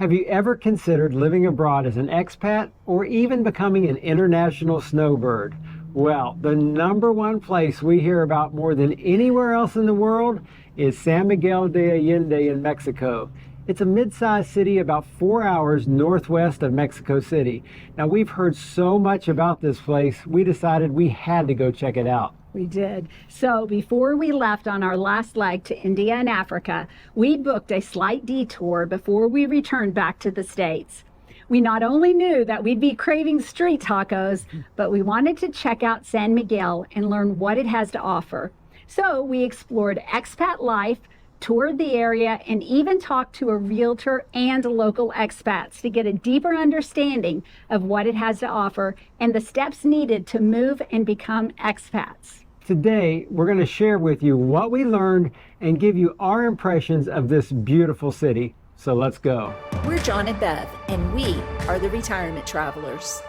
Have you ever considered living abroad as an expat or even becoming an international snowbird? Well, the number one place we hear about more than anywhere else in the world is San Miguel de Allende in Mexico. It's a mid-sized city about 4 hours northwest of Mexico City. Now, we've heard so much about this place, we decided we had to go check it out. We did. So before we left on our last leg to India and Africa, we booked a slight detour before we returned back to the States. We not only knew that we'd be craving street tacos, but we wanted to check out San Miguel and learn what it has to offer. So we explored expat life, toured the area, and even talked to a realtor and local expats to get a deeper understanding of what it has to offer and the steps needed to move and become expats. Today, we're going to share with you what we learned and give you our impressions of this beautiful city. So let's go. We're John and Beth, and we are the Retirement Travelers.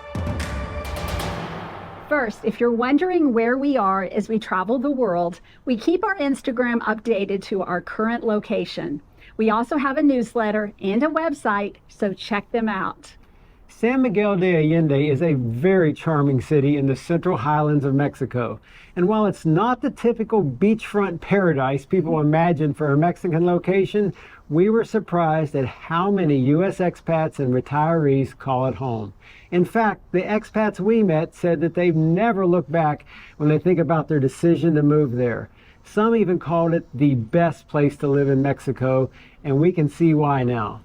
First, if you're wondering where we are as we travel the world, we keep our Instagram updated to our current location. We also have a newsletter and a website, so check them out. San Miguel de Allende is a very charming city in the central highlands of Mexico. And while it's not the typical beachfront paradise people imagine for a Mexican location, we were surprised at how many U.S. expats and retirees call it home. In fact, the expats we met said that they've never looked back when they think about their decision to move there. Some even called it the best place to live in Mexico, and we can see why now.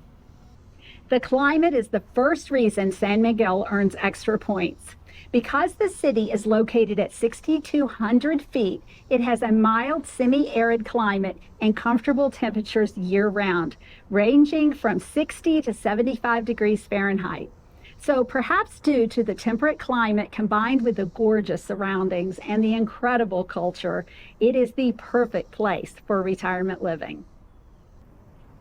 The climate is the first reason San Miguel earns extra points. Because the city is located at 6,200 feet, it has a mild semi-arid climate and comfortable temperatures year-round, ranging from 60 to 75 degrees Fahrenheit. So perhaps due to the temperate climate combined with the gorgeous surroundings and the incredible culture, it is the perfect place for retirement living.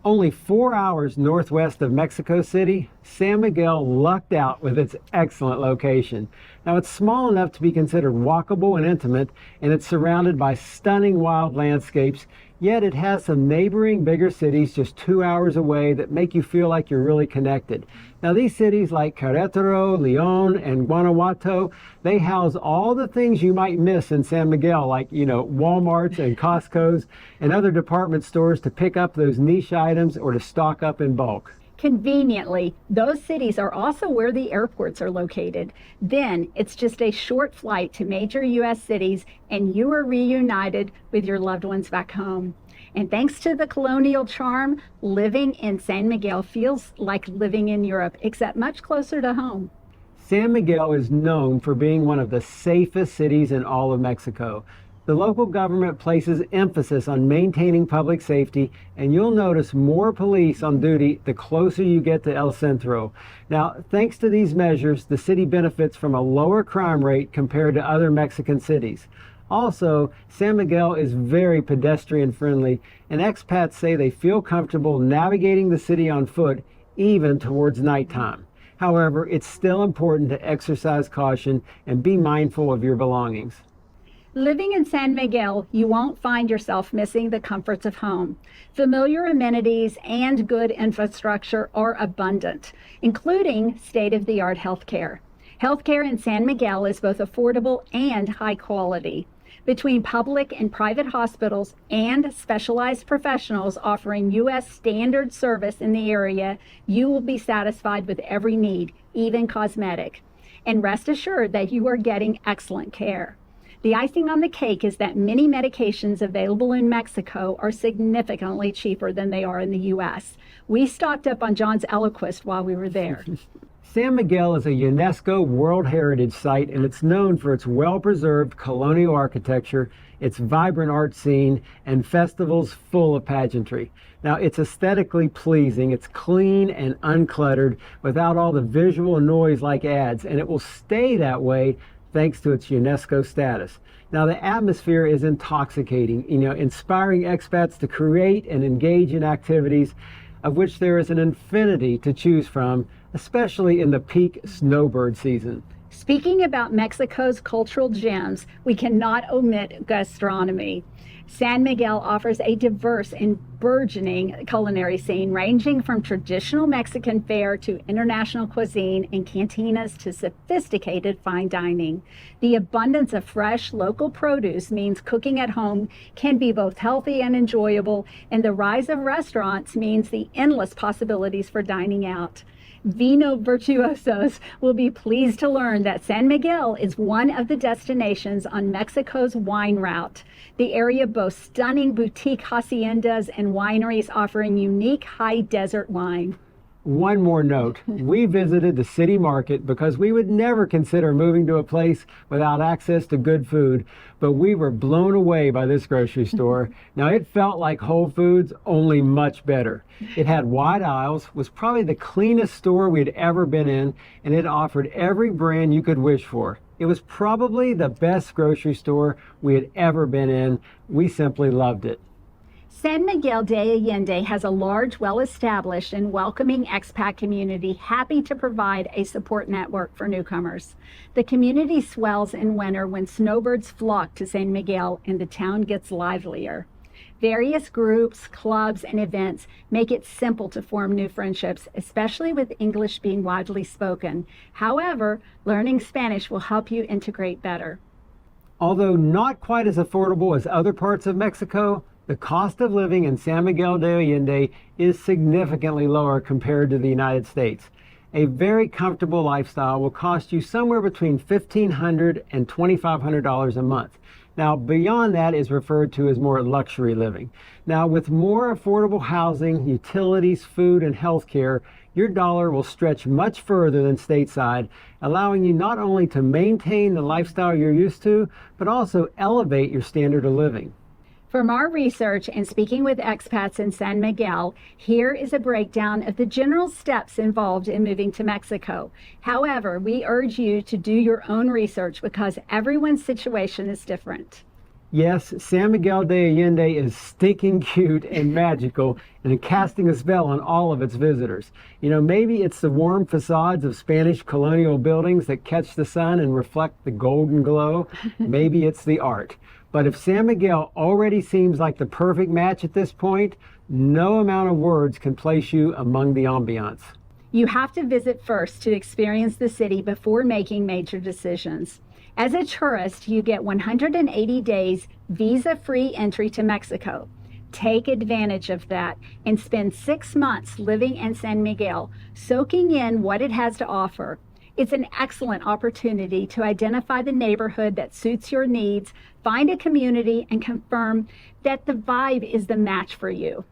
Only 4 hours northwest of Mexico City, San Miguel lucked out with its excellent location. Now, it's small enough to be considered walkable and intimate, and it's surrounded by stunning wild landscapes, yet it has some neighboring bigger cities just 2 hours away that make you feel like you're really connected. Now, these cities like Querétaro, León, and Guanajuato, they house all the things you might miss in San Miguel, like, Walmarts and Costco's and other department stores to pick up those niche items or to stock up in bulk. Conveniently, those cities are also where the airports are located. Then it's just a short flight to major U.S. cities and you are reunited with your loved ones back home. And thanks to the colonial charm, living in San Miguel feels like living in Europe, except much closer to home. San Miguel is known for being one of the safest cities in all of Mexico. The local government places emphasis on maintaining public safety, and you'll notice more police on duty the closer you get to El Centro. Now, thanks to these measures, the city benefits from a lower crime rate compared to other Mexican cities. Also, San Miguel is very pedestrian friendly, and expats say they feel comfortable navigating the city on foot, even towards nighttime. However, it's still important to exercise caution and be mindful of your belongings. Living in San Miguel, you won't find yourself missing the comforts of home. Familiar amenities and good infrastructure are abundant, including state-of-the-art healthcare. Healthcare in San Miguel is both affordable and high quality. Between public and private hospitals and specialized professionals offering U.S. standard service in the area, you will be satisfied with every need, even cosmetic. And rest assured that you are getting excellent care. The icing on the cake is that many medications available in Mexico are significantly cheaper than they are in the U.S. We stocked up on John's Eliquis while we were there. San Miguel is a UNESCO World Heritage Site, and it's known for its well-preserved colonial architecture, its vibrant art scene, and festivals full of pageantry. Now, it's aesthetically pleasing, it's clean and uncluttered without all the visual noise like ads, and it will stay that way thanks to its UNESCO status. Now, the atmosphere is intoxicating, inspiring expats to create and engage in activities of which there is an infinity to choose from, especially in the peak snowbird season. Speaking about Mexico's cultural gems, we cannot omit gastronomy. San Miguel offers a diverse and burgeoning culinary scene ranging from traditional Mexican fare to international cuisine and cantinas to sophisticated fine dining. The abundance of fresh local produce means cooking at home can be both healthy and enjoyable, and the rise of restaurants means the endless possibilities for dining out. Vino virtuosos will be pleased to learn that San Miguel is one of the destinations on Mexico's wine route. The area boasts stunning boutique haciendas and wineries offering unique high desert wine. One more note, we visited the city market because we would never consider moving to a place without access to good food, but we were blown away by this grocery store. Now it felt like Whole Foods, only much better. It had wide aisles, was probably the cleanest store we'd ever been in, and it offered every brand you could wish for. It was probably the best grocery store we had ever been in. We simply loved it. San Miguel de Allende has a large, well-established and welcoming expat community happy to provide a support network for newcomers. The community swells in winter when snowbirds flock to San Miguel and the town gets livelier. Various groups, clubs, and events make it simple to form new friendships, especially with English being widely spoken. However, learning Spanish will help you integrate better. Although not quite as affordable as other parts of Mexico, the cost of living in San Miguel de Allende is significantly lower compared to the United States. A very comfortable lifestyle will cost you somewhere between $1,500 and $2,500 a month. Now, beyond that is referred to as more luxury living. Now, with more affordable housing, utilities, food, and healthcare, your dollar will stretch much further than stateside, allowing you not only to maintain the lifestyle you're used to, but also elevate your standard of living. From our research and speaking with expats in San Miguel, here is a breakdown of the general steps involved in moving to Mexico. However, we urge you to do your own research because everyone's situation is different. Yes, San Miguel de Allende is stinking cute and magical and casting a spell on all of its visitors. You know, maybe it's the warm facades of Spanish colonial buildings that catch the sun and reflect the golden glow. Maybe it's the art. But if San Miguel already seems like the perfect match at this point, no amount of words can place you among the ambiance. You have to visit first to experience the city before making major decisions. As a tourist, you get 180 days visa-free entry to Mexico. Take advantage of that and spend 6 months living in San Miguel, soaking in what it has to offer. It's an excellent opportunity to identify the neighborhood that suits your needs, find a community, and confirm that the vibe is the match for you.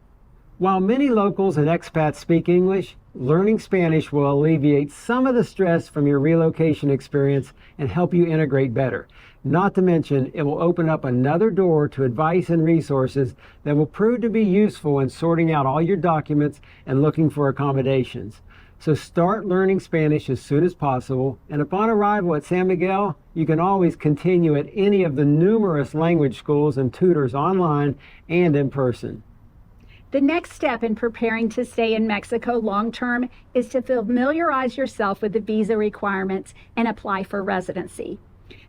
While many locals and expats speak English, learning Spanish will alleviate some of the stress from your relocation experience and help you integrate better. Not to mention, it will open up another door to advice and resources that will prove to be useful in sorting out all your documents and looking for accommodations. So start learning Spanish as soon as possible, and upon arrival at San Miguel, you can always continue at any of the numerous language schools and tutors online and in person. The next step in preparing to stay in Mexico long-term is to familiarize yourself with the visa requirements and apply for residency.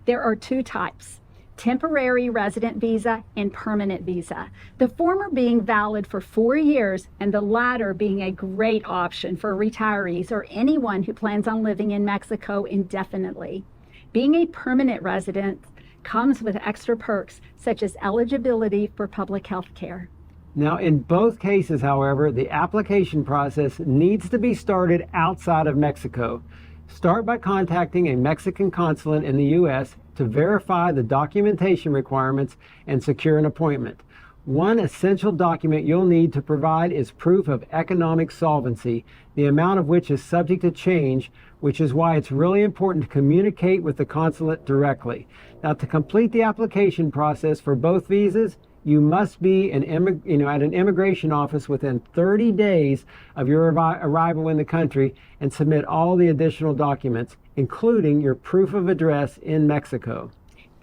There are 2 types: temporary resident visa and permanent visa. The former being valid for 4 years and the latter being a great option for retirees or anyone who plans on living in Mexico indefinitely. Being a permanent resident comes with extra perks such as eligibility for public health care. Now, in both cases, however, the application process needs to be started outside of Mexico. Start by contacting a Mexican consulate in the U.S. to verify the documentation requirements and secure an appointment. One essential document you'll need to provide is proof of economic solvency, the amount of which is subject to change, which is why it's really important to communicate with the consulate directly. Now, to complete the application process for both visas, you must be at an immigration office within 30 days of your arrival in the country and submit all the additional documents, including your proof of address in Mexico.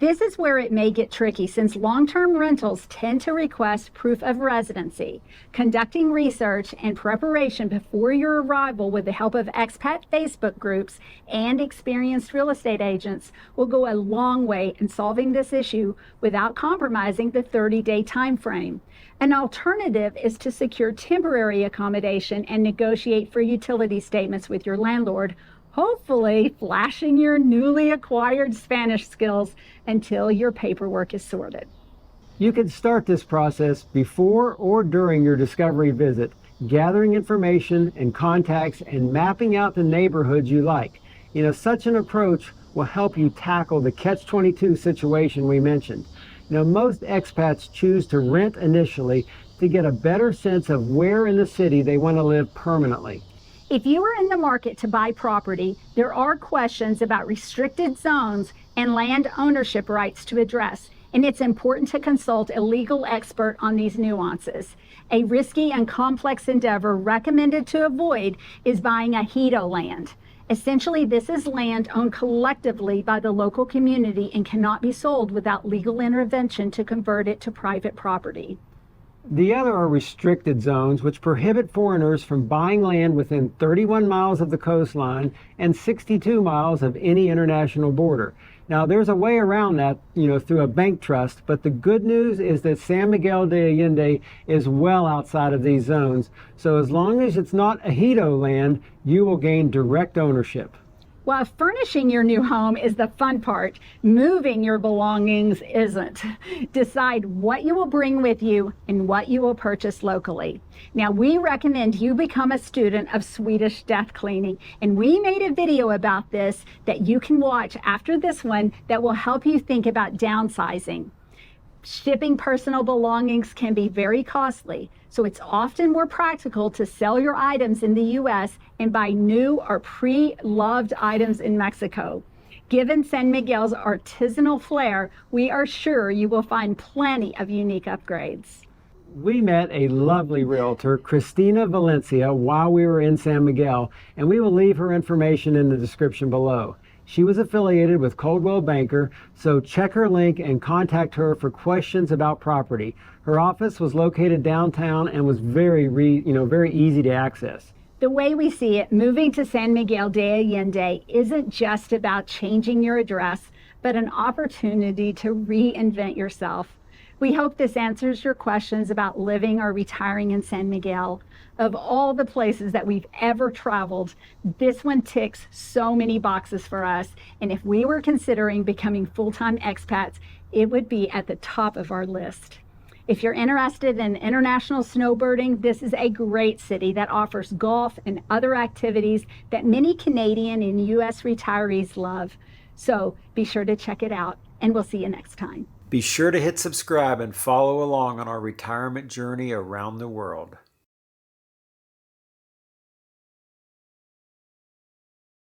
This is where it may get tricky since long-term rentals tend to request proof of residency. Conducting research and preparation before your arrival with the help of expat Facebook groups and experienced real estate agents will go a long way in solving this issue without compromising the 30-day time frame. An alternative is to secure temporary accommodation and negotiate for utility statements with your landlord, hopefully flashing your newly acquired Spanish skills until your paperwork is sorted. You can start this process before or during your discovery visit, gathering information and contacts and mapping out the neighborhoods you like. Such an approach will help you tackle the catch-22 situation we mentioned. Most expats choose to rent initially to get a better sense of where in the city they want to live permanently. If you are in the market to buy property, there are questions about restricted zones and land ownership rights to address, and it's important to consult a legal expert on these nuances. A risky and complex endeavor recommended to avoid is buying ejido land. Essentially, this is land owned collectively by the local community and cannot be sold without legal intervention to convert it to private property. The other are restricted zones, which prohibit foreigners from buying land within 31 miles of the coastline and 62 miles of any international border. Now, there's a way around that, through a bank trust, but the good news is that San Miguel de Allende is well outside of these zones. So as long as it's not ejido land, you will gain direct ownership. While furnishing your new home is the fun part, moving your belongings isn't. Decide what you will bring with you and what you will purchase locally. Now, we recommend you become a student of Swedish death cleaning, and we made a video about this that you can watch after this one that will help you think about downsizing. Shipping personal belongings can be very costly, so it's often more practical to sell your items in the U.S. and buy new or pre-loved items in Mexico. Given San Miguel's artisanal flair, we are sure you will find plenty of unique upgrades. We met a lovely realtor, Christina Valencia, while we were in San Miguel, and we will leave her information in the description below. She was affiliated with Coldwell Banker, so check her link and contact her for questions about property. Her office was located downtown and was very easy to access. The way we see it, moving to San Miguel de Allende isn't just about changing your address, but an opportunity to reinvent yourself. We hope this answers your questions about living or retiring in San Miguel. Of all the places that we've ever traveled, this one ticks so many boxes for us. And if we were considering becoming full-time expats, it would be at the top of our list. If you're interested in international snowbirding, this is a great city that offers golf and other activities that many Canadian and U.S. retirees love. So be sure to check it out, and we'll see you next time. Be sure to hit subscribe and follow along on our retirement journey around the world.